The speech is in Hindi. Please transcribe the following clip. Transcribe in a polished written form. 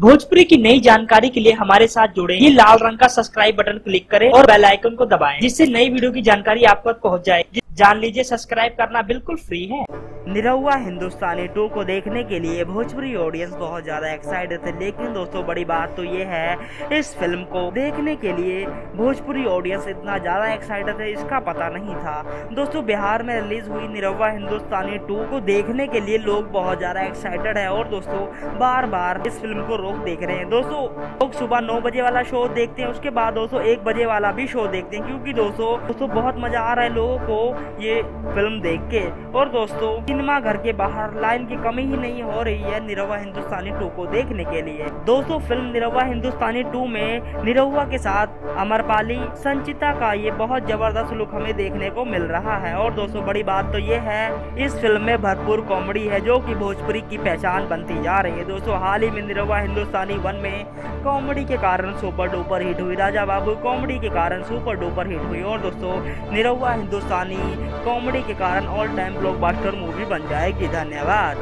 भोजपुरी की नई जानकारी के लिए हमारे साथ जुड़े। ये लाल रंग का सब्सक्राइब बटन क्लिक करें और बेल आइकन को दबाएं, जिससे नई वीडियो की जानकारी आप तक पहुंच जाए। जान लीजिए, सब्सक्राइब करना बिल्कुल फ्री है। निरहुआ हिंदुस्तानी 2 को देखने के लिए भोजपुरी ऑडियंस बहुत ज्यादा एक्साइटेड थे, लेकिन दोस्तों बड़ी बात तो ये है, इस फिल्म को देखने के लिए भोजपुरी ऑडियंस इतना ज्यादा एक्साइटेड है इसका पता नहीं था। दोस्तों बिहार में रिलीज हुई निरहुआ हिंदुस्तानी 2 को देखने के लिए लोग बहुत ज्यादा एक्साइटेड है और दोस्तों बार बार इस फिल्म को रोक देख रहे हैं। दोस्तों लोग सुबह 9 बजे वाला शो देखते हैं, उसके बाद दोस्तों 1 बजे वाला भी शो देखते हैं, क्योंकि दोस्तों बहुत मजा आ रहा है लोगों को ये फिल्म देख के। और दोस्तों सिनेमा घर के बाहर लाइन की कमी ही नहीं हो रही है निरहुआ हिंदुस्तानी 2 को देखने के लिए। दोस्तों फिल्म निरहुआ हिंदुस्तानी 2 में निरहुआ के साथ अमरपाली संचिता का ये बहुत जबरदस्त लुक हमें देखने को मिल रहा है। और दोस्तों बड़ी बात तो ये है, इस फिल्म में भरपूर कॉमेडी है, जो कि भोजपुरी की पहचान बनती जा रही है। दोस्तों हाल ही में निरहुआ हिंदुस्तानी 1 में कॉमेडी के कारण सुपर डुपर हिट हुई, राजा बाबू कॉमेडी के कारण सुपर डुपर हिट हुई, और दोस्तों निरहुआ हिंदुस्तानी कॉमेडी के कारण ऑल टाइम ब्लॉकबस्टर मूवी बन जाएगी। धन्यवाद।